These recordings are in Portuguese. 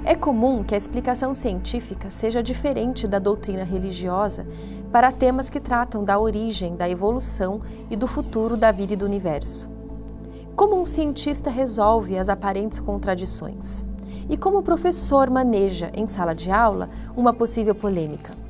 É comum que a explicação científica seja diferente da doutrina religiosa para temas que tratam da origem, da evolução e do futuro da vida e do universo. Como um cientista resolve as aparentes contradições? E como o professor maneja, em sala de aula, uma possível polêmica?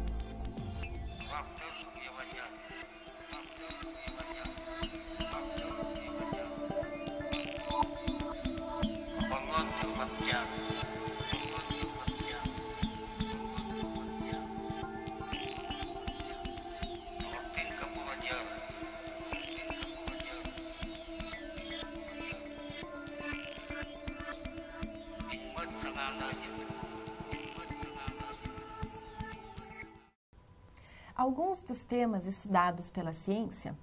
Alguns dos temas estudados pela ciência,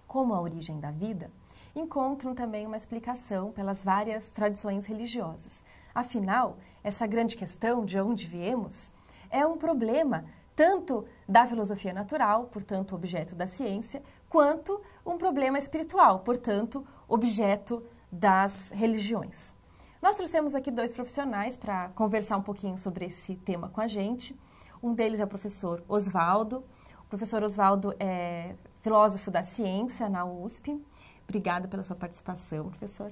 como a origem da vida, encontram também uma explicação pelas várias tradições religiosas. Afinal, essa grande questão de onde viemos é um problema tanto da filosofia natural, portanto objeto da ciência, quanto um problema espiritual, portanto objeto das religiões. Nós trouxemos aqui dois profissionais para conversar um pouquinho sobre esse tema com a gente. Um deles é o professor Oswaldo. O professor Oswaldo é filósofo da ciência na USP. Obrigada pela sua participação, professor.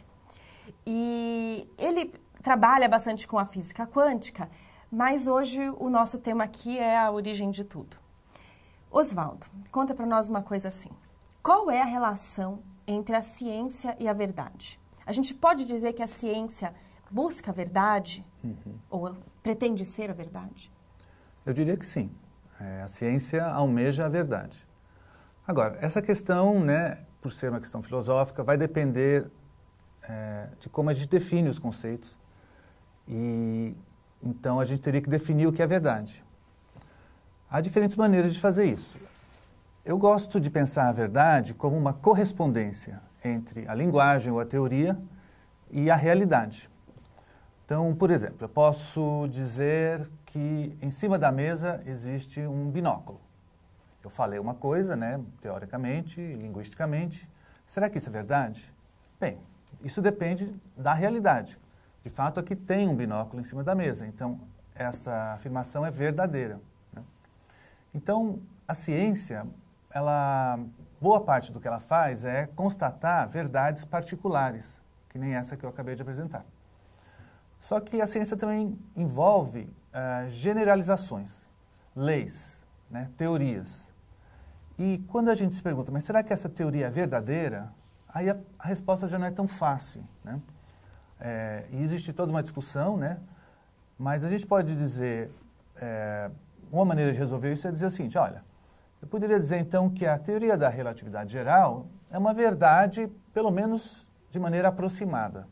E ele trabalha bastante com a física quântica, mas hoje o nosso tema aqui é a origem de tudo. Oswaldo, conta para nós uma coisa assim. Qual é a relação entre a ciência e a verdade? A gente pode dizer que a ciência busca a verdade? Ou pretende ser a verdade? Eu diria que sim. A ciência almeja a verdade. Agora, essa questão, né, por ser uma questão filosófica, vai depender de como a gente define os conceitos. E então a gente teria que definir o que é verdade. Há diferentes maneiras de fazer isso. Eu gosto de pensar a verdade como uma correspondência entre a linguagem ou a teoria e a realidade. Então, por exemplo, eu posso dizer que em cima da mesa existe um binóculo. Eu falei uma coisa, né, teoricamente, linguisticamente. Será que isso é verdade? Bem, isso depende da realidade. De fato, aqui tem um binóculo em cima da mesa, então essa afirmação é verdadeira, né? Então, a ciência, boa parte do que ela faz é constatar verdades particulares, que nem essa que eu acabei de apresentar. Só que a ciência também envolve generalizações, leis, né, teorias. E quando a gente se pergunta, mas será que essa teoria é verdadeira? Aí a resposta já não é tão fácil, né? E existe toda uma discussão, né? Mas a gente pode dizer, uma maneira de resolver isso é dizer o seguinte, olha, eu poderia dizer então que a teoria da relatividade geral é uma verdade, pelo menos de maneira aproximada.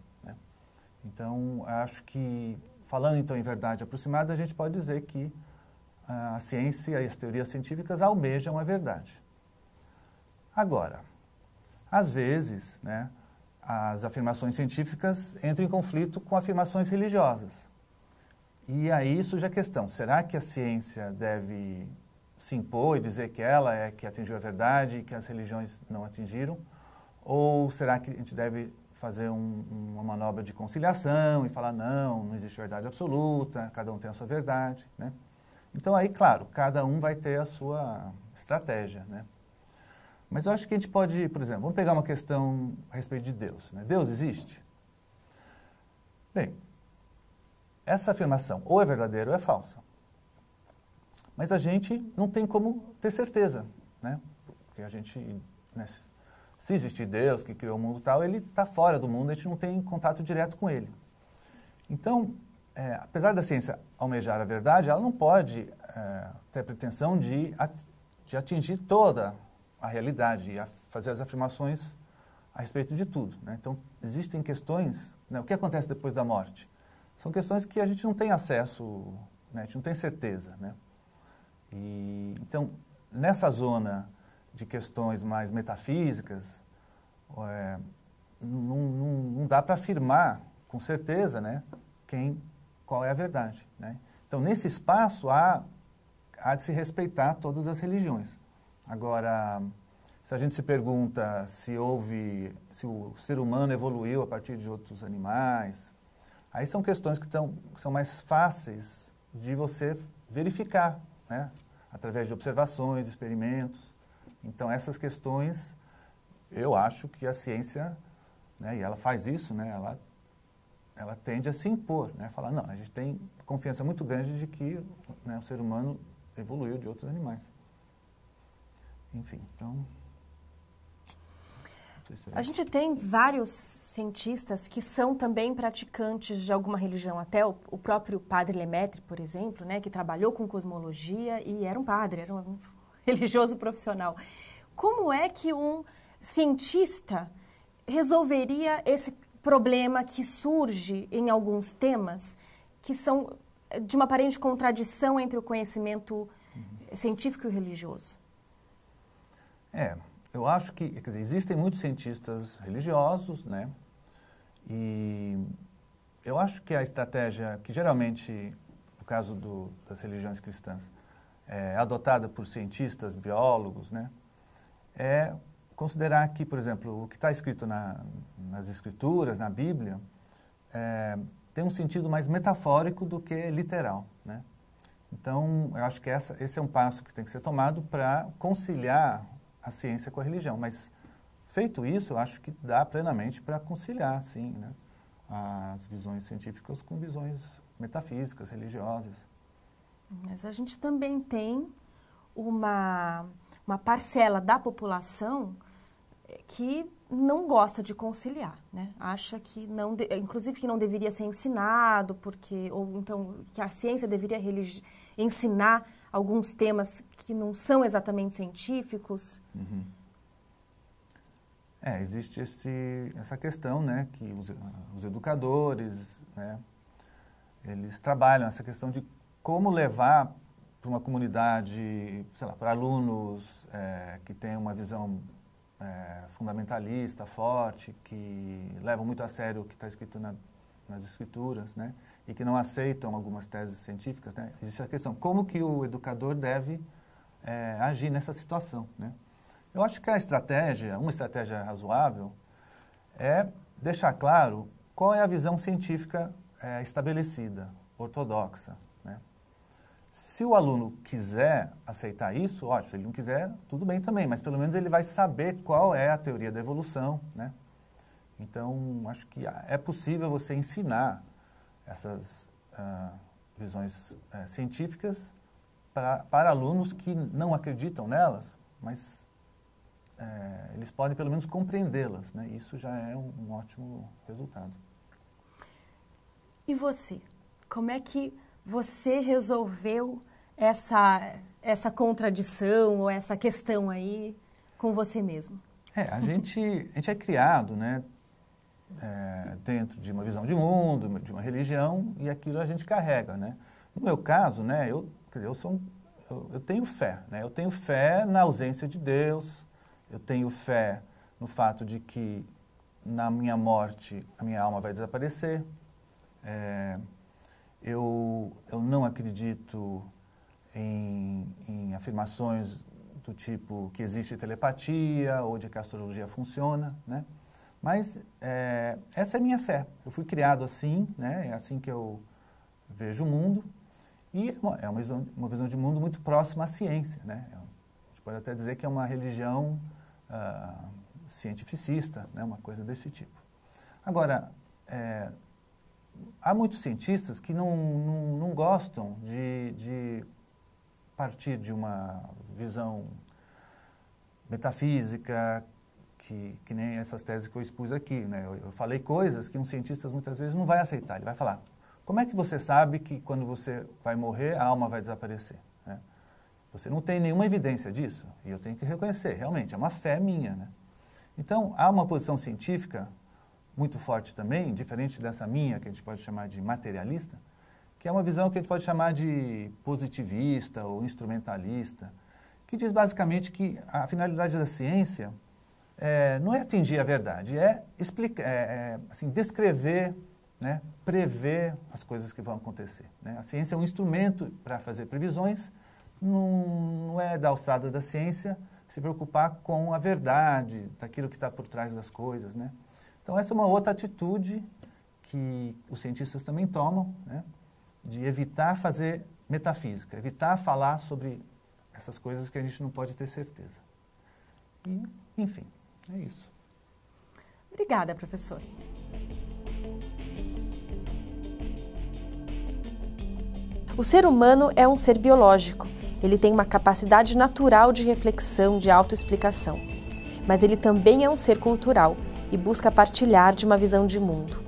Então, acho que, falando então em verdade aproximada, a gente pode dizer que a ciência e as teorias científicas almejam a verdade. Agora, às vezes, né, as afirmações científicas entram em conflito com afirmações religiosas. E aí surge a questão, será que a ciência deve se impor e dizer que ela é que atingiu a verdade e que as religiões não atingiram? Ou será que a gente deve fazer uma manobra de conciliação e falar, não existe verdade absoluta, cada um tem a sua verdade, né? Então aí, claro, cada um vai ter a sua estratégia, né? Mas eu acho que a gente pode, por exemplo, vamos pegar uma questão a respeito de Deus, né? Deus existe? Bem, essa afirmação ou é verdadeira ou é falsa. Mas a gente não tem como ter certeza, né? Porque a gente, né, se existir Deus que criou o mundo e tal, ele está fora do mundo, a gente não tem contato direto com ele. Então, apesar da ciência almejar a verdade, ela não pode ter a pretensão de atingir toda a realidade e fazer as afirmações a respeito de tudo, né? Então, existem questões, né, o que acontece depois da morte? São questões que a gente não tem acesso, né, a gente não tem certeza, né? Então, nessa zona de questões mais metafísicas, não dá para afirmar com certeza, né, qual é a verdade, né? Então, nesse espaço, há de se respeitar todas as religiões. Agora, se a gente se pergunta se o ser humano evoluiu a partir de outros animais, Aí são questões que são mais fáceis de você verificar, né? Através de observações, experimentos. Então, essas questões, eu acho que a ciência, né, e ela faz isso, né, ela tende a se impor, né? Falar, não, a gente tem confiança muito grande de que, né, o ser humano evoluiu de outros animais. Enfim, então... A gente tem vários cientistas que são também praticantes de alguma religião, até o próprio padre Lemaitre, por exemplo, né, que trabalhou com cosmologia e era um padre, era um religioso profissional. Como é que um cientista resolveria esse problema que surge em alguns temas que são de uma aparente contradição entre o conhecimento científico e religioso? Eu acho que, quer dizer, existem muitos cientistas religiosos, né? E eu acho que a estratégia que geralmente, no caso das religiões cristãs, é adotada por cientistas, biólogos, né? É considerar que, por exemplo, o que está escrito nas escrituras, na Bíblia, tem um sentido mais metafórico do que literal, né? Então, eu acho que esse é um passo que tem que ser tomado para conciliar a ciência com a religião, mas feito isso, eu acho que dá plenamente para conciliar, sim, né, as visões científicas com visões metafísicas, religiosas. Mas a gente também tem uma parcela da população que não gosta de conciliar, né? Acha que não, inclusive que não deveria ser ensinado, ou então que a ciência deveria ensinar alguns temas que não são exatamente científicos. Uhum. Existe essa questão, né, que os educadores, né, eles trabalham essa questão de como levar para uma comunidade, sei lá, para alunos que têm uma visão fundamentalista, forte, que levam muito a sério o que está escrito nas escrituras, né, e que não aceitam algumas teses científicas, né. Existe a questão, como que o educador deve agir nessa situação, né. Eu acho que uma estratégia razoável é deixar claro qual é a visão científica estabelecida, ortodoxa, né. Se o aluno quiser aceitar isso, ótimo. Se ele não quiser, tudo bem também, mas pelo menos ele vai saber qual é a teoria da evolução, né. Então, acho que é possível você ensinar essas visões científicas para alunos que não acreditam nelas, mas eles podem pelo menos compreendê-las, né? Isso já é um ótimo resultado. E você? Como é que você resolveu essa contradição ou essa questão aí com você mesmo? A gente é criado, né, dentro de uma visão de mundo, de uma religião, e aquilo a gente carrega, né? No meu caso, né, eu tenho fé, né? Eu tenho fé na ausência de Deus, eu tenho fé no fato de que na minha morte a minha alma vai desaparecer. Eu não acredito em afirmações do tipo que existe telepatia ou de que a astrologia funciona, né? Mas essa é a minha fé. Eu fui criado assim, né? É assim que eu vejo o mundo. E é uma visão de mundo muito próxima à ciência, né? A gente pode até dizer que é uma religião cientificista, né? Uma coisa desse tipo. Agora, há muitos cientistas que não gostam de partir de uma visão metafísica, que nem essas teses que eu expus aqui, né? Eu falei coisas que um cientista muitas vezes não vai aceitar. Ele vai falar, como é que você sabe que quando você vai morrer, a alma vai desaparecer, né? Você não tem nenhuma evidência disso, e eu tenho que reconhecer, realmente, é uma fé minha, né? Então, há uma posição científica muito forte também, diferente dessa minha, que a gente pode chamar de materialista, que é uma visão que a gente pode chamar de positivista ou instrumentalista, que diz basicamente que a finalidade da ciência não é atingir a verdade, é explicar, assim, descrever, né, prever as coisas que vão acontecer, né? A ciência é um instrumento para fazer previsões, não é da alçada da ciência se preocupar com a verdade, daquilo que está por trás das coisas, né? Então, essa é uma outra atitude que os cientistas também tomam, né, de evitar fazer metafísica, evitar falar sobre essas coisas que a gente não pode ter certeza. E, enfim, é isso. Obrigada, professor. O ser humano é um ser biológico. Ele tem uma capacidade natural de reflexão, de autoexplicação. Mas ele também é um ser cultural e busca partilhar de uma visão de mundo.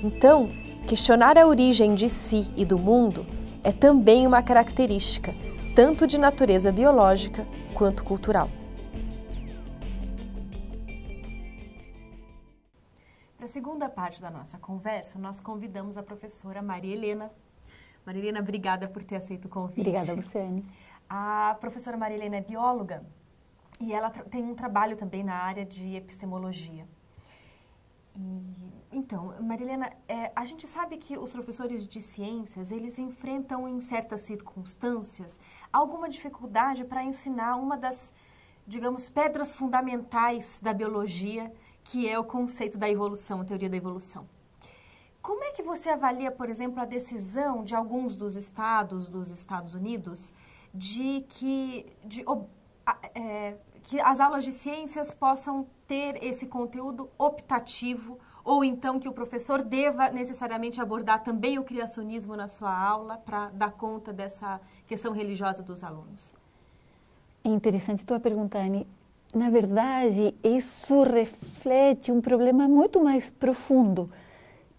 Então, questionar a origem de si e do mundo é também uma característica, tanto de natureza biológica quanto cultural. Para a segunda parte da nossa conversa, nós convidamos a professora Maria Helena. Maria Helena, obrigada por ter aceito o convite. Obrigada a você, Anne. A professora Maria Helena é bióloga e ela tem um trabalho também na área de epistemologia. Então, Maria Helena, a gente sabe que os professores de ciências, eles enfrentam em certas circunstâncias alguma dificuldade para ensinar uma das, digamos, pedras fundamentais da biologia, que é o conceito da evolução, a teoria da evolução. Como é que você avalia, por exemplo, a decisão de alguns dos estados dos Estados Unidos que as aulas de ciências possam ter esse conteúdo optativo, ou então que o professor deva necessariamente abordar também o criacionismo na sua aula para dar conta dessa questão religiosa dos alunos? É interessante tua pergunta, Anne. Na verdade, isso reflete um problema muito mais profundo,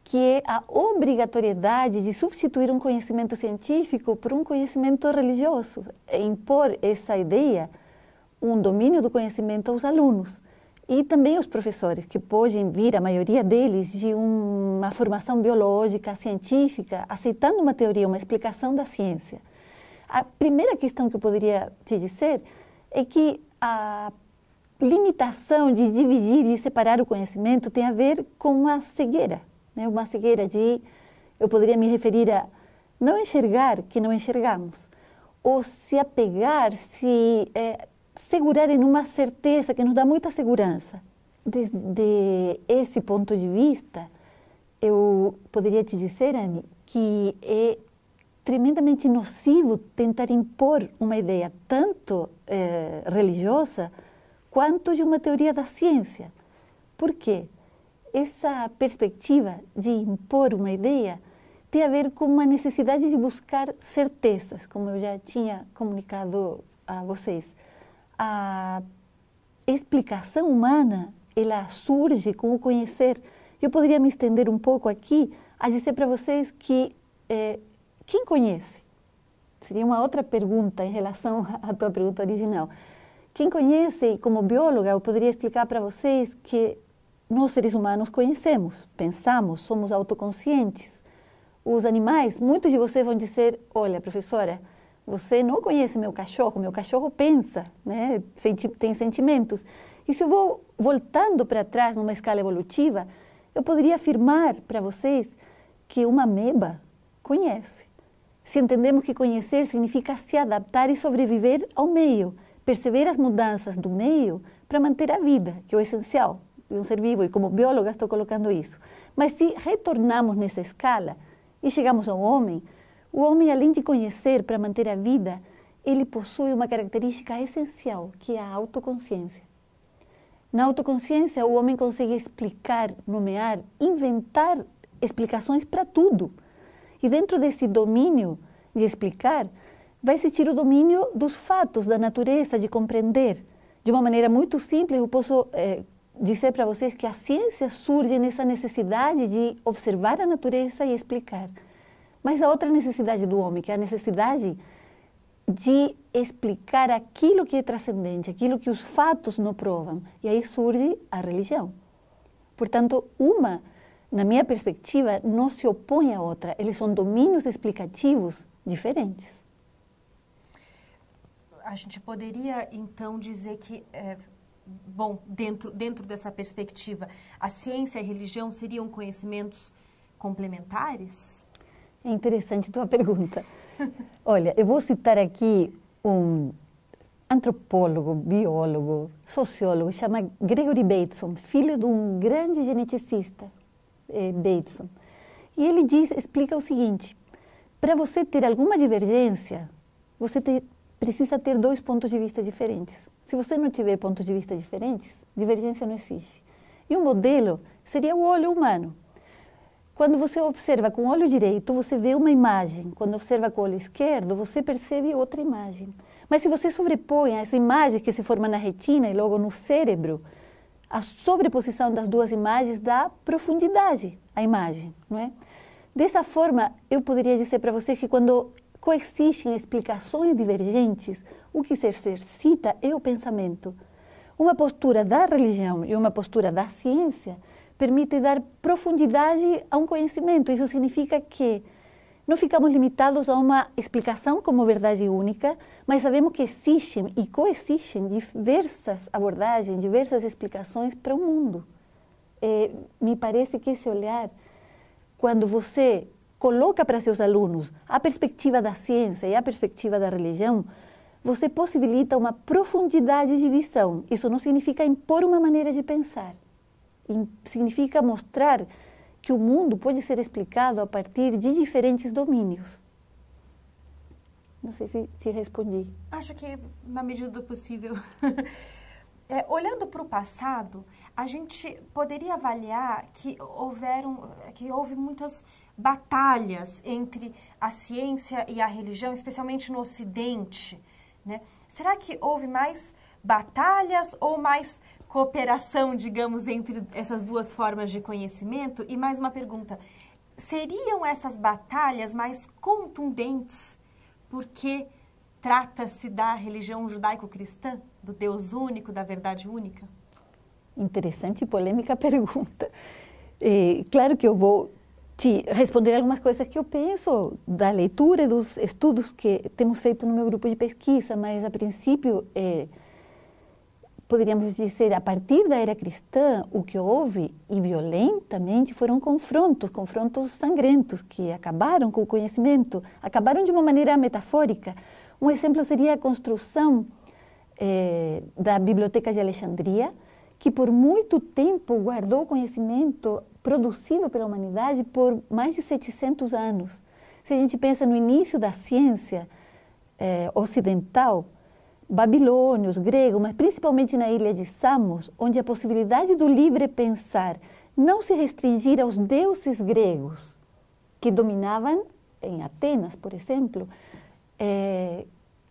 que é a obrigatoriedade de substituir um conhecimento científico por um conhecimento religioso, e impor essa ideia, um domínio do conhecimento aos alunos e também aos professores, que podem vir, a maioria deles, de uma formação biológica, científica, aceitando uma teoria, uma explicação da ciência. A primeira questão que eu poderia te dizer é que a limitação de dividir e separar o conhecimento tem a ver com uma cegueira, né? Uma cegueira de, eu poderia me referir a não enxergar que não enxergamos, ou se apegar, segurar em uma certeza que nos dá muita segurança. Desde esse ponto de vista, eu poderia te dizer, Anne, que é tremendamente nocivo tentar impor uma ideia tanto religiosa quanto de uma teoria da ciência. Por quê? Essa perspectiva de impor uma ideia tem a ver com uma necessidade de buscar certezas, como eu já tinha comunicado a vocês. A explicação humana, ela surge com o conhecer. Eu poderia me estender um pouco aqui a dizer para vocês que quem conhece? Seria uma outra pergunta em relação à tua pergunta original. Quem conhece, como bióloga, eu poderia explicar para vocês que nós, seres humanos, conhecemos, pensamos, somos autoconscientes. Os animais, muitos de vocês vão dizer, olha, professora, você não conhece meu cachorro pensa, né? Tem sentimentos. E se eu vou voltando para trás numa escala evolutiva, eu poderia afirmar para vocês que uma ameba conhece. Se entendemos que conhecer significa se adaptar e sobreviver ao meio, perceber as mudanças do meio para manter a vida, que é o essencial de um ser vivo, e como bióloga estou colocando isso. Mas se retornamos nessa escala e chegamos ao homem, o homem, além de conhecer para manter a vida, ele possui uma característica essencial, que é a autoconsciência. Na autoconsciência, o homem consegue explicar, nomear, inventar explicações para tudo. E dentro desse domínio de explicar, vai existir o domínio dos fatos, da natureza, de compreender. De uma maneira muito simples, eu posso dizer para vocês que a ciência surge nessa necessidade de observar a natureza e explicar. Mas a outra necessidade do homem, que é a necessidade de explicar aquilo que é transcendente, aquilo que os fatos não provam. E aí surge a religião. Portanto, uma, na minha perspectiva, não se opõe à outra. Eles são domínios explicativos diferentes. A gente poderia, então, dizer que, bom, dentro dessa perspectiva, a ciência e a religião seriam conhecimentos complementares? É interessante a tua pergunta. Olha, eu vou citar aqui um antropólogo, biólogo, sociólogo, chama Gregory Bateson, filho de um grande geneticista, Bateson. E ele explica o seguinte: para você ter alguma divergência, você precisa ter 2 pontos de vista diferentes. Se você não tiver pontos de vista diferentes, divergência não existe. E o modelo seria o olho humano. Quando você observa com o olho direito, você vê uma imagem. Quando observa com o olho esquerdo, você percebe outra imagem. Mas se você sobrepõe essa imagem que se forma na retina e logo no cérebro, a sobreposição das 2 imagens dá profundidade à imagem, não é? Dessa forma, eu poderia dizer para você que quando coexistem explicações divergentes, o que se exercita é o pensamento. Uma postura da religião e uma postura da ciência permite dar profundidade a um conhecimento. Isso significa que não ficamos limitados a uma explicação como verdade única, mas sabemos que existem e coexistem diversas abordagens, diversas explicações para o mundo. Me parece que esse olhar, quando você coloca para seus alunos a perspectiva da ciência e a perspectiva da religião, você possibilita uma profundidade de visão. Isso não significa impor uma maneira de pensar. Significa mostrar que o mundo pode ser explicado a partir de diferentes domínios. Não sei se respondi. Acho que na medida do possível. Olhando para o passado, a gente poderia avaliar que houve muitas batalhas entre a ciência e a religião, especialmente no Ocidente, né? Será que houve mais batalhas ou mais cooperação, digamos, entre essas 2 formas de conhecimento? E mais uma pergunta, seriam essas batalhas mais contundentes porque trata-se da religião judaico-cristã, do Deus único, da verdade única? Interessante e polêmica pergunta. Claro que eu vou te responder algumas coisas que eu penso da leitura e dos estudos que temos feito no meu grupo de pesquisa, mas a princípio, poderíamos dizer, a partir da era cristã, o que houve, e violentamente, foram confrontos sangrentos, que acabaram com o conhecimento, acabaram de uma maneira metafórica. Um exemplo seria a construção da Biblioteca de Alexandria, que por muito tempo guardou conhecimento produzido pela humanidade por mais de 700 anos. Se a gente pensa no início da ciência ocidental, babilônios, gregos, mas principalmente na ilha de Samos, onde a possibilidade do livre pensar não se restringir aos deuses gregos, que dominavam em Atenas, por exemplo,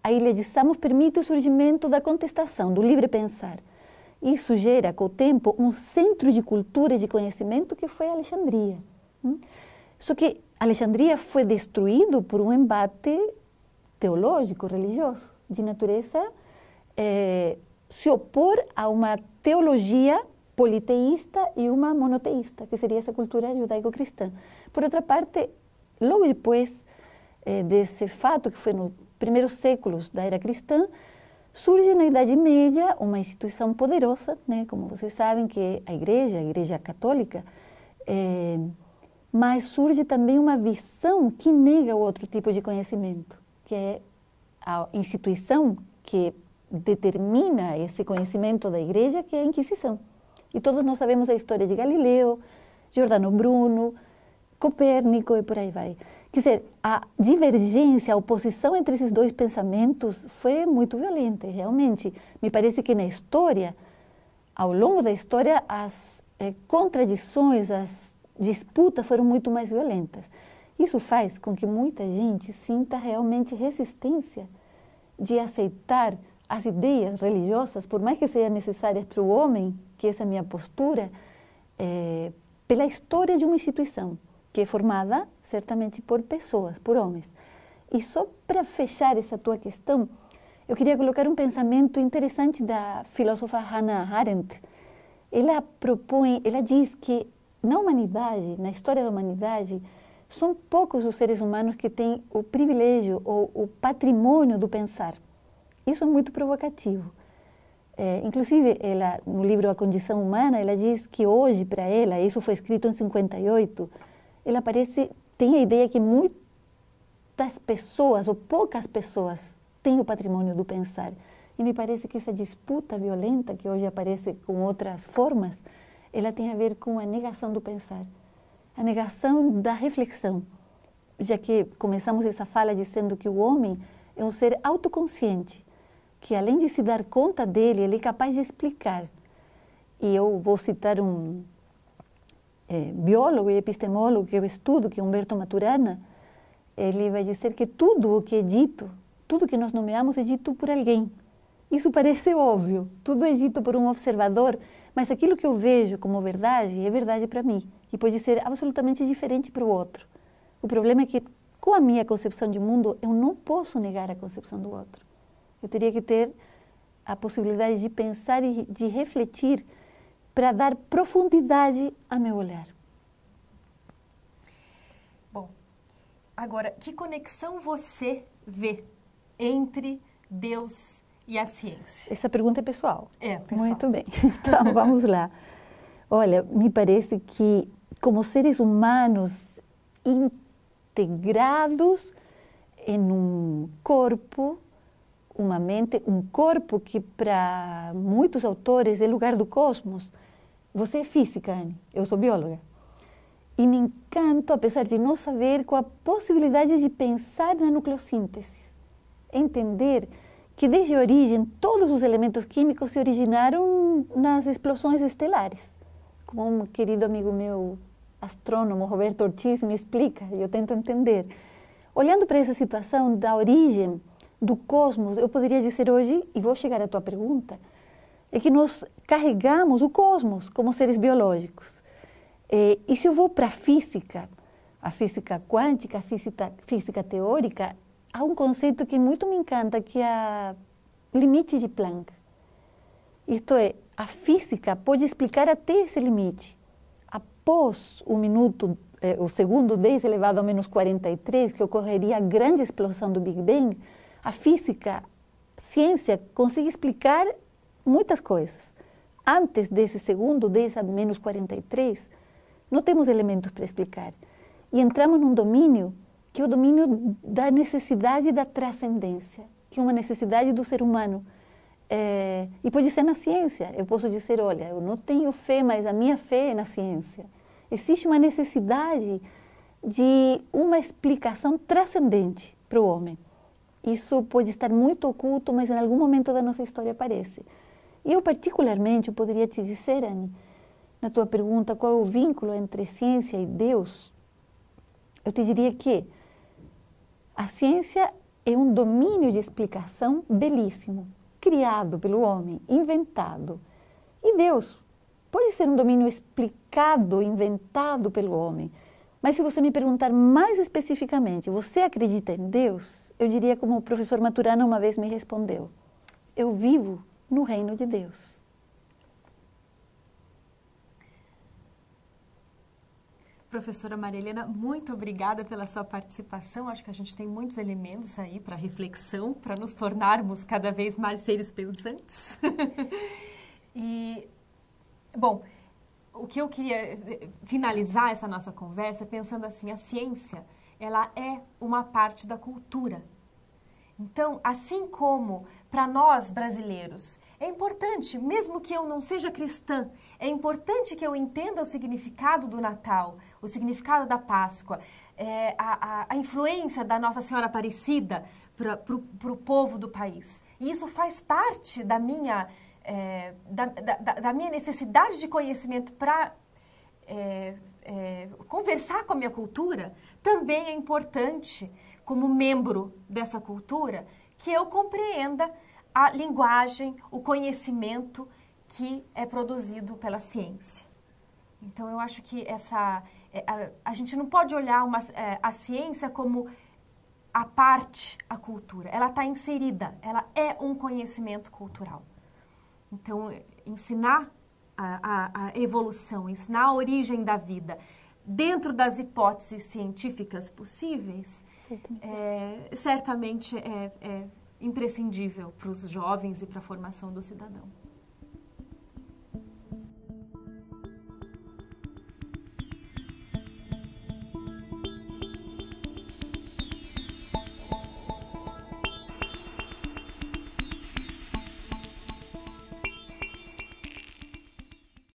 a ilha de Samos permite o surgimento da contestação, do livre pensar. Isso gera, com o tempo, um centro de cultura e de conhecimento que foi Alexandria. Só que Alexandria foi destruído por um embate teológico, religioso, de natureza se opor a uma teologia politeísta e uma monoteísta, que seria essa cultura judaico-cristã. Por outra parte, logo depois desse fato, que foi nos primeiros séculos da era cristã, surge na Idade Média uma instituição poderosa, né, como vocês sabem, que é a Igreja Católica, mas surge também uma visão que nega o outro tipo de conhecimento, que é a instituição que determina esse conhecimento da Igreja, que é a Inquisição. E todos nós sabemos a história de Galileu, Giordano Bruno, Copérnico e por aí vai. Quer dizer, a divergência, a oposição entre esses 2 pensamentos foi muito violenta, realmente. Me parece que na história, ao longo da história, as contradições, as disputas foram muito mais violentas. Isso faz com que muita gente sinta realmente resistência de aceitar as ideias religiosas, por mais que sejam necessárias para o homem, que essa é a minha postura, pela história de uma instituição, que é formada certamente por pessoas, por homens. E só para fechar essa tua questão, eu queria colocar um pensamento interessante da filósofa Hannah Arendt. Ela diz que na humanidade, na história da humanidade, são poucos os seres humanos que têm o privilégio ou o patrimônio do pensar. Isso é muito provocativo. Inclusive, ela, no livro A Condição Humana, ela diz que hoje, para ela, isso foi escrito em 58, ela tem a ideia que muitas pessoas, ou poucas pessoas, têm o patrimônio do pensar. E me parece que essa disputa violenta, que hoje aparece com outras formas, ela tem a ver com a negação do pensar. a negação da reflexão, já que começamos essa fala dizendo que o homem é um ser autoconsciente, que além de se dar conta dele, ele é capaz de explicar. E eu vou citar um biólogo e epistemólogo que eu estudo, que é Humberto Maturana. Ele vai dizer que tudo o que é dito, tudo que nós nomeamos é dito por alguém. Isso parece óbvio, tudo é dito por um observador, mas aquilo que eu vejo como verdade é verdade para mim e pode ser absolutamente diferente para o outro. O problema é que, com a minha concepção de mundo, eu não posso negar a concepção do outro. Eu teria que ter a possibilidade de pensar e de refletir para dar profundidade a meu olhar. Bom, agora, que conexão você vê entre Deus e a ciência? Essa pergunta é pessoal. É, pessoal. Muito bem. Então, vamos lá. Olha, me parece que, como seres humanos integrados em um corpo, uma mente, um corpo que para muitos autores é lugar do cosmos. Você é física, Anne, eu sou bióloga. E me encanto, apesar de não saber, com a possibilidade de pensar na nucleossíntese. Entender que desde a origem todos os elementos químicos se originaram nas explosões estelares. Como um querido amigo meu, astrônomo, Roberto Ortiz, me explica, e eu tento entender. Olhando para essa situação da origem do cosmos, eu poderia dizer hoje, e vou chegar à tua pergunta, é que nós carregamos o cosmos como seres biológicos. E se eu vou para a física quântica, a física teórica, há um conceito que muito me encanta, que é o limite de Planck. Isto é, a física pode explicar até esse limite. Após o segundo 10 elevado a menos 43, que ocorreria a grande explosão do Big Bang, a ciência consegue explicar muitas coisas. Antes desse segundo 10 a menos 43, não temos elementos para explicar. E entramos num domínio que é o domínio da necessidade da transcendência, que é uma necessidade do ser humano. E pode ser na ciência. Eu posso dizer, olha, eu não tenho fé, mas a minha fé é na ciência. Existe uma necessidade de uma explicação transcendente para o homem. Isso pode estar muito oculto, mas em algum momento da nossa história aparece. E eu, particularmente, poderia te dizer, Anne, na tua pergunta, qual é o vínculo entre ciência e Deus? Eu te diria que a ciência é um domínio de explicação belíssimo, criado pelo homem, inventado. E Deus pode ser um domínio explicado, inventado pelo homem. Mas se você me perguntar mais especificamente, você acredita em Deus? Eu diria como o professor Maturana uma vez me respondeu, eu vivo no reino de Deus. Professora Maria Helena, muito obrigada pela sua participação. Acho que a gente tem muitos elementos aí para reflexão, para nos tornarmos cada vez mais seres pensantes. Bom, o que eu queria finalizar essa nossa conversa pensando assim, a ciência, ela é uma parte da cultura. Então, assim como para nós brasileiros, é importante, mesmo que eu não seja cristã, é importante que eu entenda o significado do Natal, o significado da Páscoa, a influência da Nossa Senhora Aparecida para o povo do país. E isso faz parte da minha, da minha necessidade de conhecimento para conversar com a minha cultura. Também é importante, como membro dessa cultura, que eu compreenda a linguagem, o conhecimento que é produzido pela ciência. Então, eu acho que a gente não pode olhar a ciência como a parte, a cultura. Ela está inserida, ela é um conhecimento cultural. Então, ensinar a evolução, ensinar a origem da vida dentro das hipóteses científicas possíveis, certamente é imprescindível para os jovens e para a formação do cidadão.